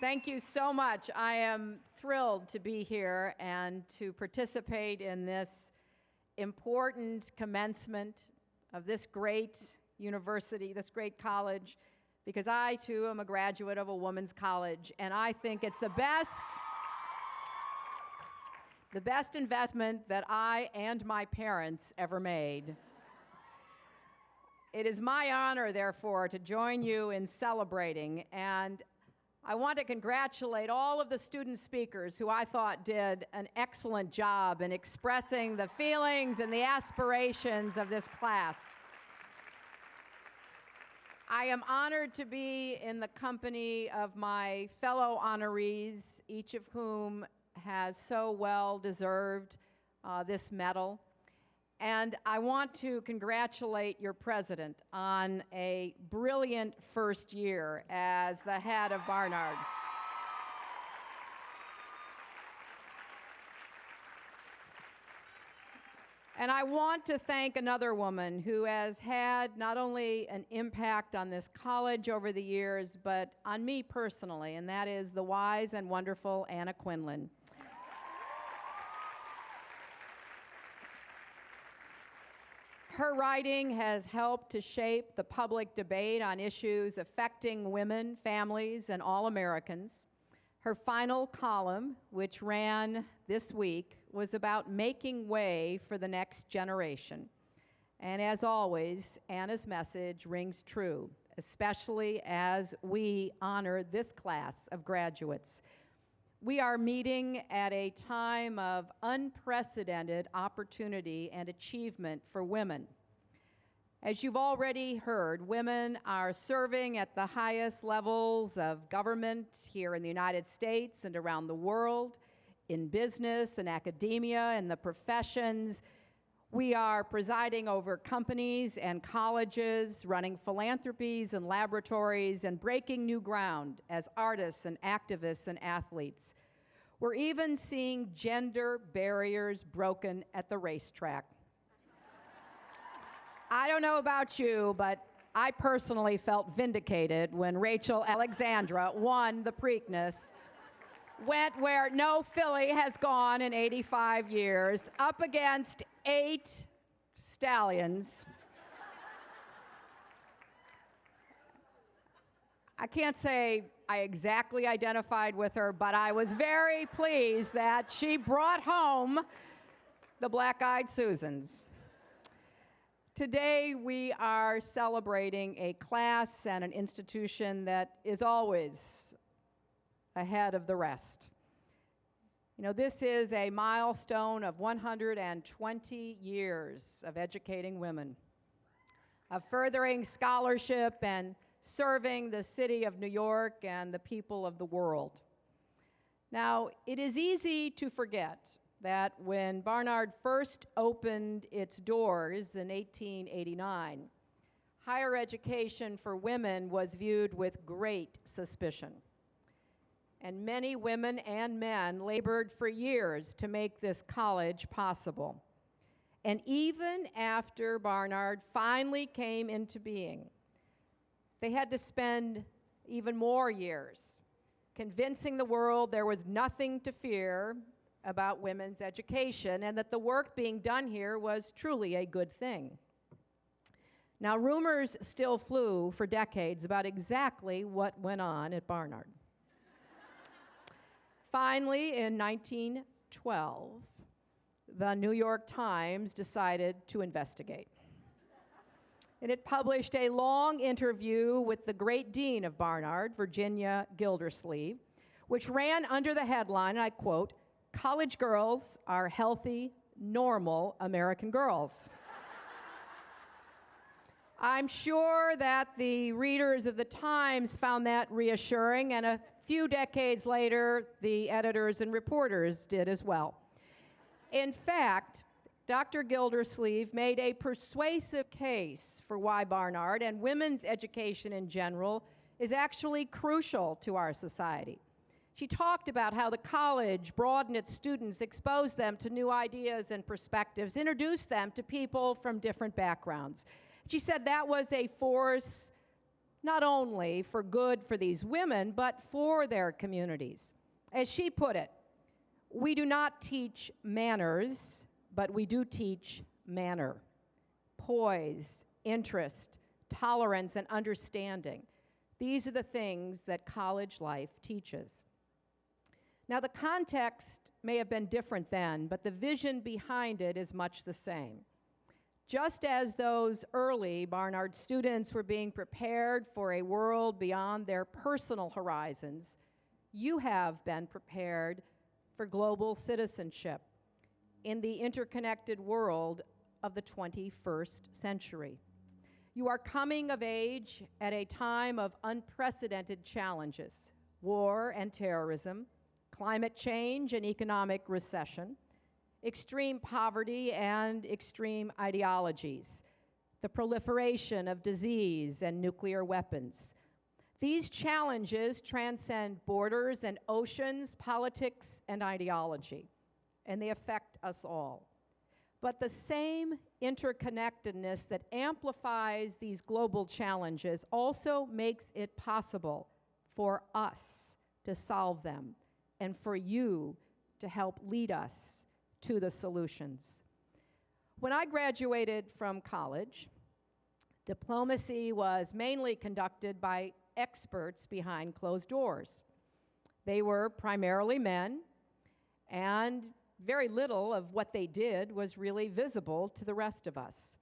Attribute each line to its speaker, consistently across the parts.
Speaker 1: Thank you so much. I am thrilled to be here and to participate in this important commencement of this great university, this great college, because I, too, am a graduate of a women's college, and I think it's the best investment that I and my parents ever made. It is my honor, therefore, to join you in celebrating, and I want to congratulate all of the student speakers who I thought did an excellent job in expressing the feelings and the aspirations of this class. I am honored to be in the company of my fellow honorees, each of whom has so well deserved this medal. And I want to congratulate your president on a brilliant first year as the head of Barnard. And I want to thank another woman who has had not only an impact on this college over the years, but on me personally, and that is the wise and wonderful Anna Quinlan. Her writing has helped to shape the public debate on issues affecting women, families, and all Americans. Her final column, which ran this week, was about making way for the next generation. And as always, Anna's message rings true, especially as we honor this class of graduates. We are meeting at a time of unprecedented opportunity and achievement for women. As you've already heard, women are serving at the highest levels of government here in the United States and around the world, in business and academia and the professions. We are presiding over companies and colleges, running philanthropies and laboratories, and breaking new ground as artists and activists and athletes. We're even seeing gender barriers broken at the racetrack. I don't know about you, but I personally felt vindicated when Rachel Alexandra won the Preakness, went where no filly has gone in 85 years, up against 8 stallions. I can't say I exactly identified with her, but I was very pleased that she brought home the Black-Eyed Susans. Today, we are celebrating a class and an institution that is always ahead of the rest. You know, this is a milestone of 120 years of educating women, of furthering scholarship and serving the city of New York and the people of the world. Now, it is easy to forget that when Barnard first opened its doors in 1889, higher education for women was viewed with great suspicion. And many women and men labored for years to make this college possible. And even after Barnard finally came into being, they had to spend even more years convincing the world there was nothing to fear about women's education and that the work being done here was truly a good thing. Now, rumors still flew for decades about exactly what went on at Barnard. Finally, in 1912, the New York Times decided to investigate. And it published a long interview with the great dean of Barnard, Virginia Gildersleeve, which ran under the headline, and I quote, "College girls are healthy, normal American girls." I'm sure that the readers of the Times found that reassuring, and a few decades later, the editors and reporters did as well. In fact, Dr. Gildersleeve made a persuasive case for why Barnard and women's education in general is actually crucial to our society. She talked about how the college broadened its students, exposed them to new ideas and perspectives, introduced them to people from different backgrounds. She said that was a force not only for good for these women, but for their communities. As she put it, we do not teach manners, but we do teach manner, poise, interest, tolerance, and understanding. These are the things that college life teaches. Now, the context may have been different then, but the vision behind it is much the same. Just as those early Barnard students were being prepared for a world beyond their personal horizons, you have been prepared for global citizenship in the interconnected world of the 21st century. You are coming of age at a time of unprecedented challenges: war and terrorism, climate change and economic recession, extreme poverty and extreme ideologies, the proliferation of disease and nuclear weapons. These challenges transcend borders and oceans, politics and ideology, and they affect us all. But the same interconnectedness that amplifies these global challenges also makes it possible for us to solve them and for you to help lead us to the solutions. When I graduated from college, diplomacy was mainly conducted by experts behind closed doors. They were primarily men, and very little of what they did was really visible to the rest of us.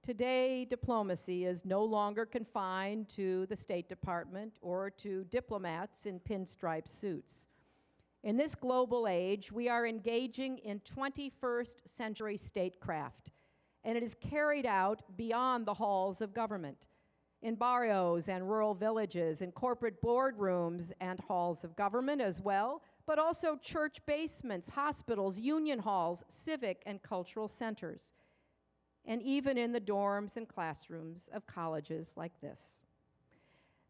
Speaker 1: Today, diplomacy is no longer confined to the State Department or to diplomats in pinstripe suits. In this global age, we are engaging in 21st century statecraft, and it is carried out beyond the halls of government, in barrios and rural villages, in corporate boardrooms and halls of government as well, but also church basements, hospitals, union halls, civic and cultural centers, and even in the dorms and classrooms of colleges like this.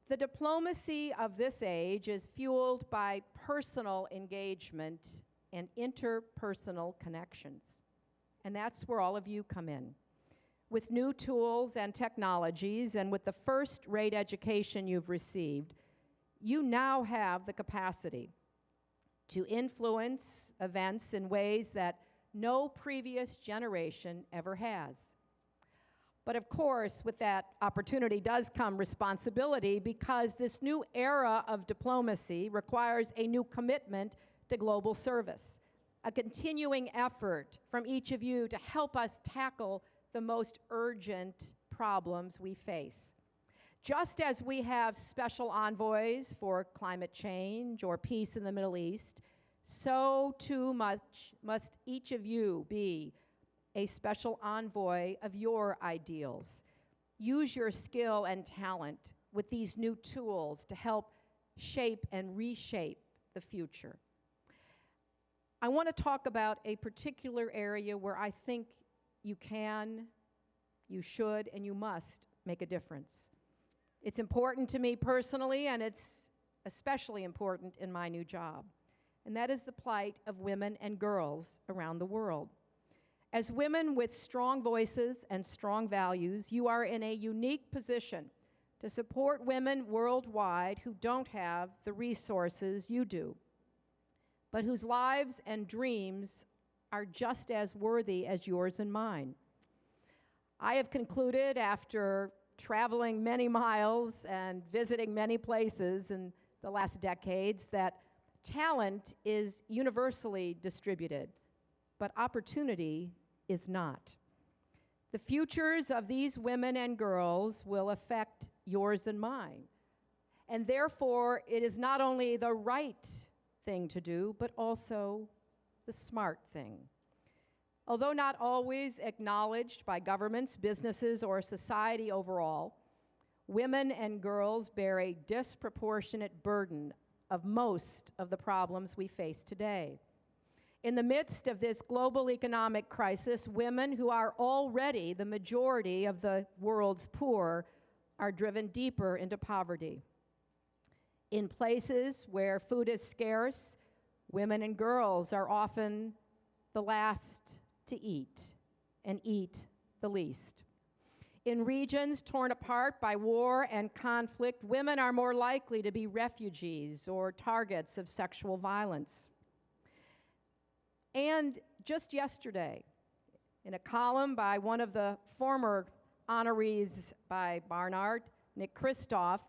Speaker 1: The diplomacy of this age is fueled by personal engagement and interpersonal connections. And that's where all of you come in. With new tools and technologies, and with the first-rate education you've received, you now have the capacity to influence events in ways that no previous generation ever has. But of course, with that opportunity does come responsibility, because this new era of diplomacy requires a new commitment to global service, a continuing effort from each of you to help us tackle the most urgent problems we face. Just as we have special envoys for climate change or peace in the Middle East, so too much must each of you be a special envoy of your ideals. Use your skill and talent with these new tools to help shape and reshape the future. I want to talk about a particular area where I think you can, you should, and you must make a difference. It's important to me personally, and it's especially important in my new job, and that is the plight of women and girls around the world. As women with strong voices and strong values, you are in a unique position to support women worldwide who don't have the resources you do, but whose lives and dreams are just as worthy as yours and mine. I have concluded, after traveling many miles and visiting many places in the last decades, that talent is universally distributed, but opportunity is not. The futures of these women and girls will affect yours and mine. And therefore, it is not only the right thing to do, but also the smart thing. Although not always acknowledged by governments, businesses, or society overall, women and girls bear a disproportionate burden of most of the problems we face today. In the midst of this global economic crisis, women, who are already the majority of the world's poor, are driven deeper into poverty. In places where food is scarce, women and girls are often the last to eat, and eat the least. In regions torn apart by war and conflict, women are more likely to be refugees or targets of sexual violence. And just yesterday, in a column by one of the former honorees by Barnard, Nick Kristof,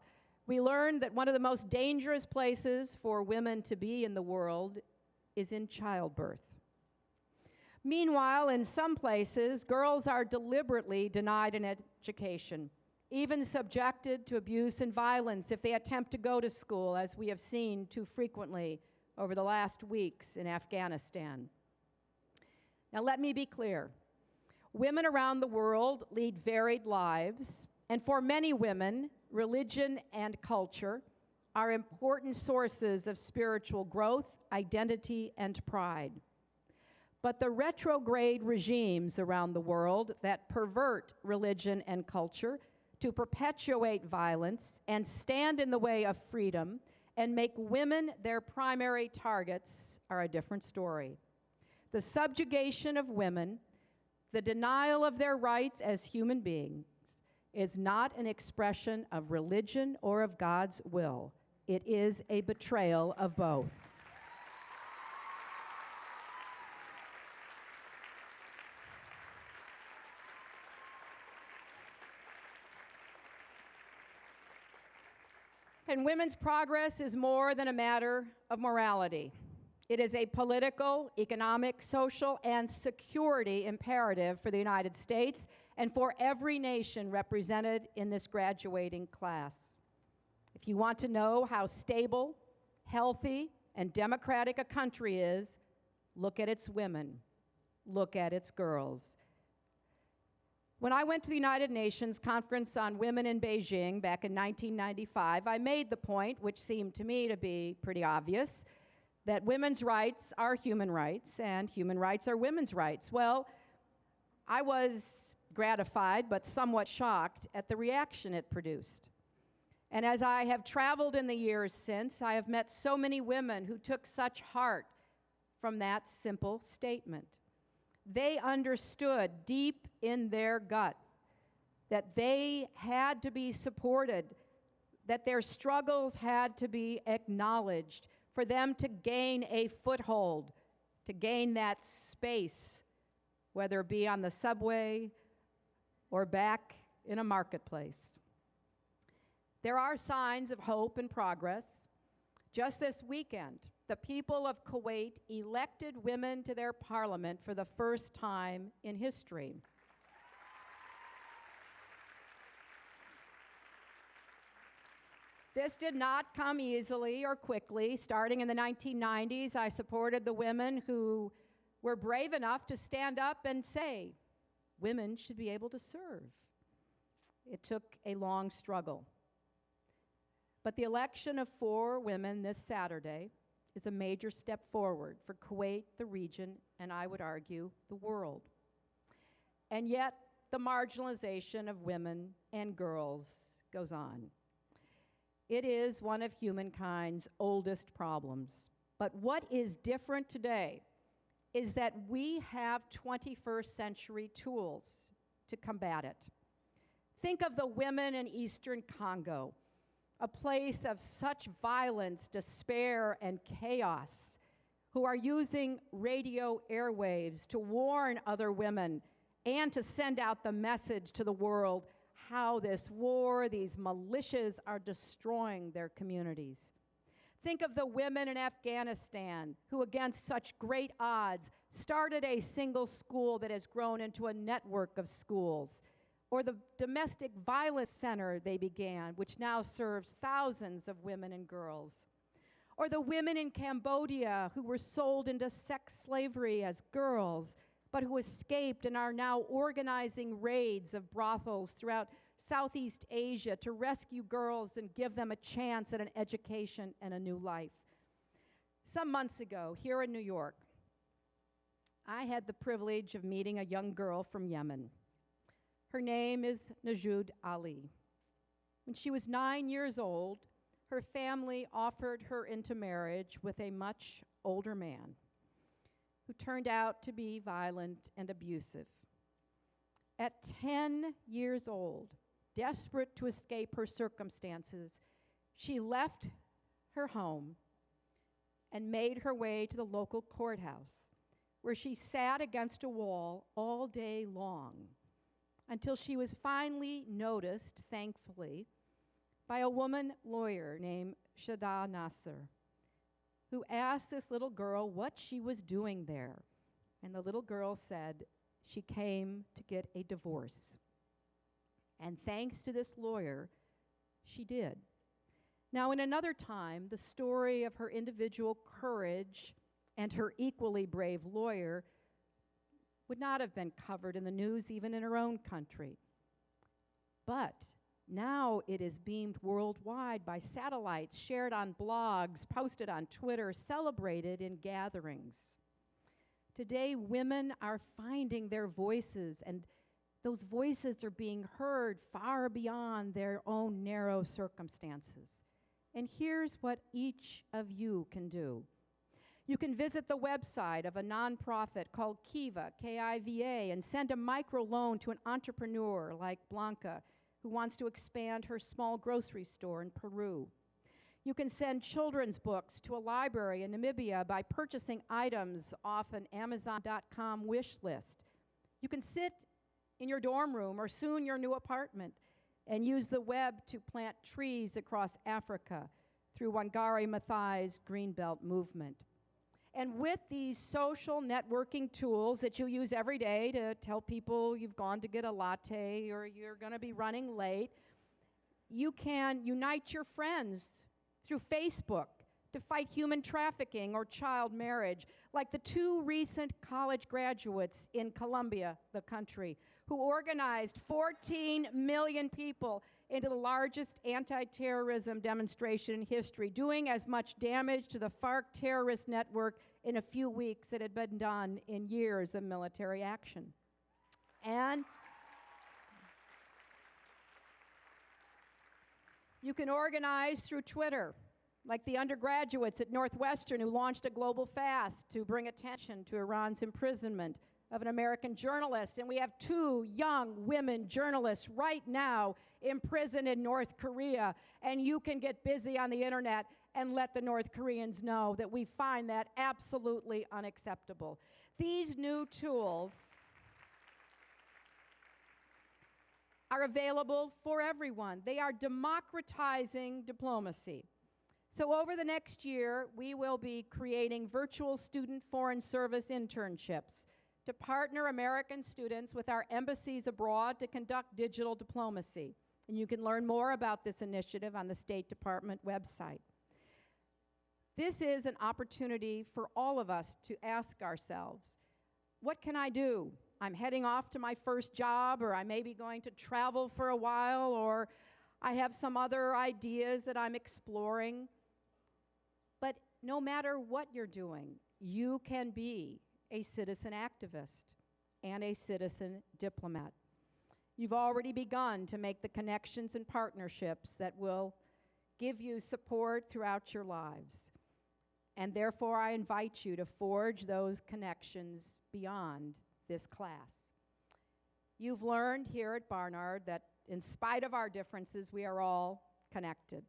Speaker 1: we learned that one of the most dangerous places for women to be in the world is in childbirth. Meanwhile, in some places, girls are deliberately denied an education, even subjected to abuse and violence if they attempt to go to school, as we have seen too frequently over the last weeks in Afghanistan. Now, let me be clear. Women around the world lead varied lives, and for many women, religion and culture are important sources of spiritual growth, identity, and pride. But the retrograde regimes around the world that pervert religion and culture to perpetuate violence and stand in the way of freedom and make women their primary targets are a different story. The subjugation of women, the denial of their rights as human beings, is not an expression of religion or of God's will. It is a betrayal of both. And women's progress is more than a matter of morality. It is a political, economic, social, and security imperative for the United States and for every nation represented in this graduating class. If you want to know how stable, healthy, and democratic a country is, look at its women. Look at its girls. When I went to the United Nations Conference on Women in Beijing back in 1995, I made the point, which seemed to me to be pretty obvious, that women's rights are human rights and human rights are women's rights. Well, I was gratified but somewhat shocked at the reaction it produced. And as I have traveled in the years since, I have met so many women who took such heart from that simple statement. They understood deep in their gut that they had to be supported, that their struggles had to be acknowledged for them to gain a foothold, to gain that space, whether it be on the subway or back in a marketplace. There are signs of hope and progress. Just this weekend, the people of Kuwait elected women to their parliament for the first time in history. This did not come easily or quickly. Starting in the 1990s, I supported the women who were brave enough to stand up and say, women should be able to serve. It took a long struggle. But the election of 4 women this Saturday is a major step forward for Kuwait, the region, and I would argue, the world. And yet, the marginalization of women and girls goes on. It is one of humankind's oldest problems. But what is different today is that we have 21st century tools to combat it. Think of the women in Eastern Congo, a place of such violence, despair, and chaos, who are using radio airwaves to warn other women and to send out the message to the world how this war, these militias are destroying their communities. Think of the women in Afghanistan who, against such great odds, started a single school that has grown into a network of schools, or the domestic violence center they began, which now serves thousands of women and girls. Or the women in Cambodia who were sold into sex slavery as girls, but who escaped and are now organizing raids of brothels throughout Southeast Asia to rescue girls and give them a chance at an education and a new life. Some months ago, here in New York, I had the privilege of meeting a young girl from Yemen. Her name is Najoud Ali. When she was 9 years old, her family offered her into marriage with a much older man who turned out to be violent and abusive. At 10 years old, desperate to escape her circumstances, she left her home and made her way to the local courthouse, where she sat against a wall all day long until she was finally noticed, thankfully, by a woman lawyer named Shada Nasser, who asked this little girl what she was doing there. And the little girl said she came to get a divorce. And thanks to this lawyer, she did. Now, in another time, the story of her individual courage and her equally brave lawyer would not have been covered in the news even in her own country. But now it is beamed worldwide by satellites, shared on blogs, posted on Twitter, celebrated in gatherings. Today, women are finding their voices, and those voices are being heard far beyond their own narrow circumstances. And here's what each of you can do. You can visit the website of a nonprofit called Kiva, K-I-V-A, and send a microloan to an entrepreneur like Blanca, who wants to expand her small grocery store in Peru. You can send children's books to a library in Namibia by purchasing items off an Amazon.com wish list. You can sit in your dorm room or soon your new apartment and use the web to plant trees across Africa through Wangari Maathai's Greenbelt movement. And with these social networking tools that you use every day to tell people you've gone to get a latte or you're going to be running late, you can unite your friends through Facebook to fight human trafficking or child marriage, like the two recent college graduates in Colombia, the country, who organized 14 million people into the largest anti-terrorism demonstration in history, doing as much damage to the FARC terrorist network in a few weeks that had been done in years of military action. And you can organize through Twitter, like the undergraduates at Northwestern who launched a global fast to bring attention to Iran's imprisonment of an American journalist. And we have 2 young women journalists right now imprisoned in North Korea. And you can get busy on the internet and let the North Koreans know that we find that absolutely unacceptable. These new tools are available for everyone. They are democratizing diplomacy. So over the next year, we will be creating virtual student foreign service internships to partner American students with our embassies abroad to conduct digital diplomacy. And you can learn more about this initiative on the State Department website. This is an opportunity for all of us to ask ourselves, what can I do? I'm heading off to my first job, or I may be going to travel for a while, or I have some other ideas that I'm exploring. But no matter what you're doing, you can be a citizen activist and a citizen diplomat. You've already begun to make the connections and partnerships that will give you support throughout your lives. And therefore, I invite you to forge those connections beyond this class. You've learned here at Barnard that in spite of our differences, we are all connected.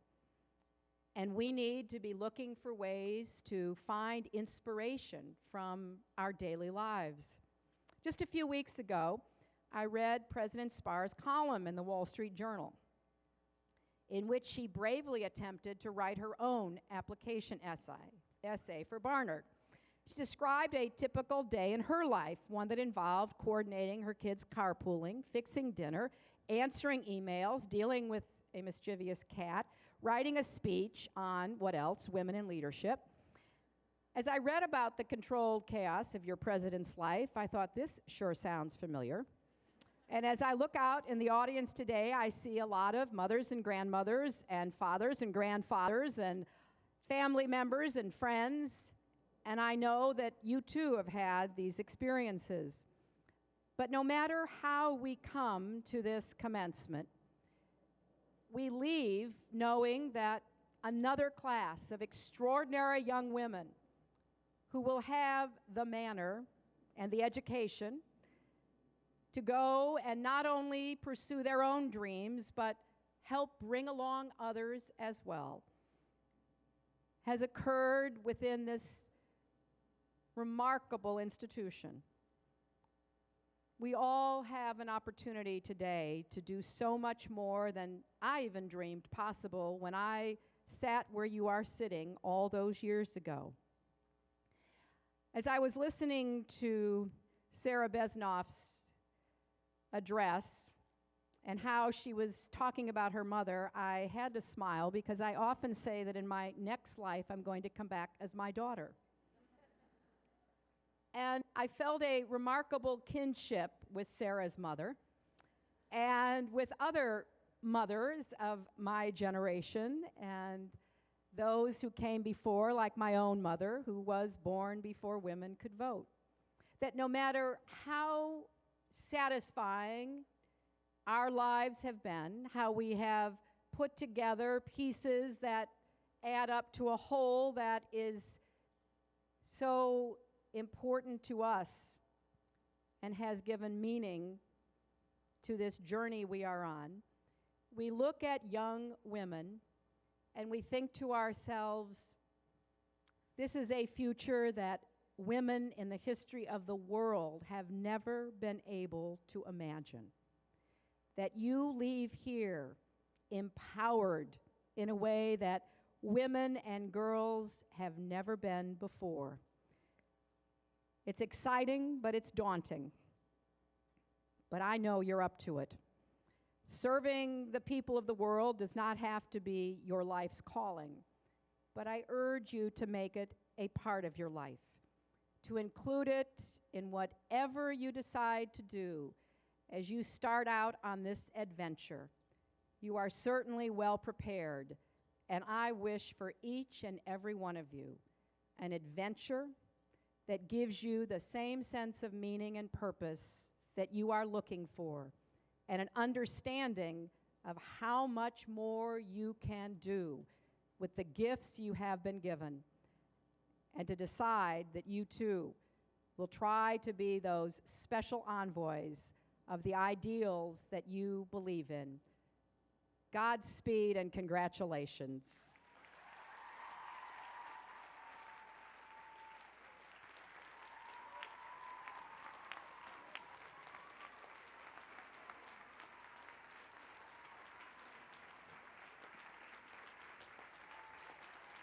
Speaker 1: And we need to be looking for ways to find inspiration from our daily lives. Just a few weeks ago, I read President Sparr's column in the Wall Street Journal, in which she bravely attempted to write her own application essay for Barnard. She described a typical day in her life, one that involved coordinating her kids' carpooling, fixing dinner, answering emails, dealing with a mischievous cat, writing a speech on, what else, women in leadership. As I read about the controlled chaos of your president's life, I thought, this sure sounds familiar. And as I look out in the audience today, I see a lot of mothers and grandmothers and fathers and grandfathers and family members and friends, and I know that you too have had these experiences. But no matter how we come to this commencement, we leave knowing that another class of extraordinary young women who will have the manner and the education to go and not only pursue their own dreams, but help bring along others as well, has occurred within this remarkable institution. We all have an opportunity today to do so much more than I even dreamed possible when I sat where you are sitting all those years ago. As I was listening to Sarah Besnoff's address and how she was talking about her mother, I had to smile because I often say that in my next life I'm going to come back as my daughter. And I felt a remarkable kinship with Sarah's mother and with other mothers of my generation and those who came before, like my own mother, who was born before women could vote. That no matter how satisfying our lives have been, how we have put together pieces that add up to a whole that is so important to us and has given meaning to this journey we are on, we look at young women and we think to ourselves, this is a future that women in the history of the world have never been able to imagine. That you leave here empowered in a way that women and girls have never been before. It's exciting, but it's daunting. But I know you're up to it. Serving the people of the world does not have to be your life's calling, but I urge you to make it a part of your life, to include it in whatever you decide to do as you start out on this adventure. You are certainly well prepared, and I wish for each and every one of you an adventure that gives you the same sense of meaning and purpose that you are looking for, and an understanding of how much more you can do with the gifts you have been given, and to decide that you too will try to be those special envoys of the ideals that you believe in. Godspeed and congratulations.